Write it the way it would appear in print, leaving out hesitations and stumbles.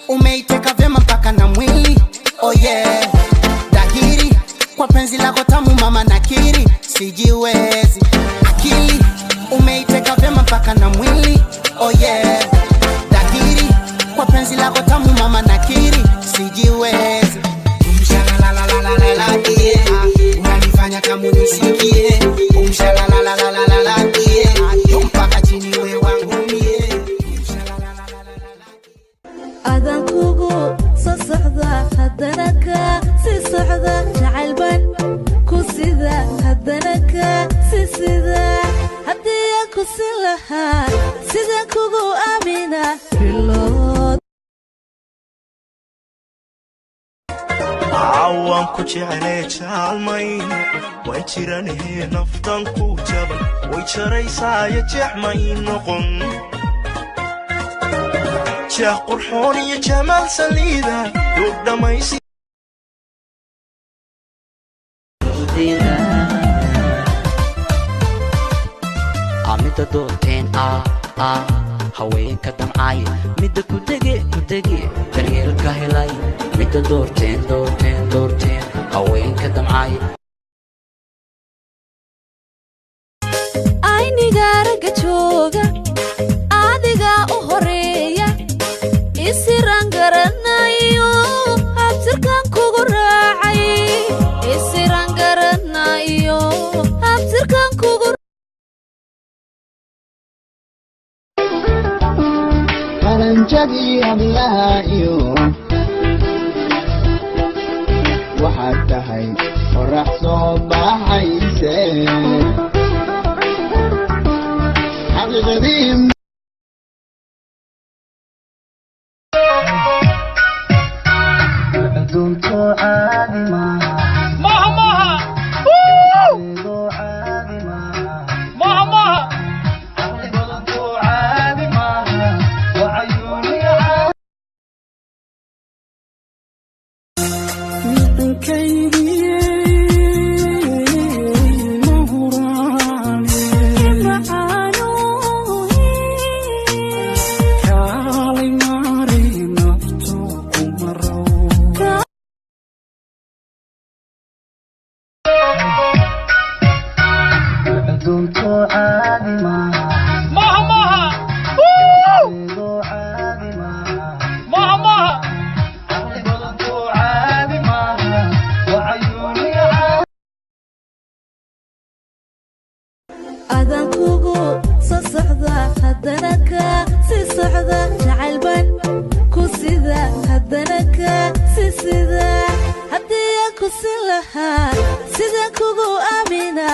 umeiteka vema mpaka na mwili. Oh yeah, dhahiri kwa penzi lako tamu mama nakiri, sijiwezi. Akili umeiteka vema mpaka na mwili. Oh yeah, dhahiri kwa penzi lako tamu mama nakiri, sijiwezi. Umshalalalalalala yeah, unanifanya kama unisikie. Umshalalalalalala yeah, mpaka chini wewe wangu mie. adan kugu sasada hadanaka si socda jacalban ku sida hadanaka si sida hadiya ku silaha sida kugu amina bilod awan ku jeclay jaalmayn way jiranahay naftan ku jaban way jaraysaa jeexmay noqon jeex qurxoon iyo jamaal saliida duub dhamaysi amida doorteen haweenka damcay midda ku dege daryeelka helay midda doorteen haweenka damcay aynigaaraga jooga adiga u horeeya isiran garanayo habtirkan kugu raacay isiran garanayo habtirkan kugu qaranjadii hablaha iyo waxaad tahay qorax soo baxayse xaqiiqadii dunto caadi maaha dunto caadi maaha adan kugu sasada hadanaka si socda jacalban ku sida hadanaka si sida hadiya ku silaha sida kugu amina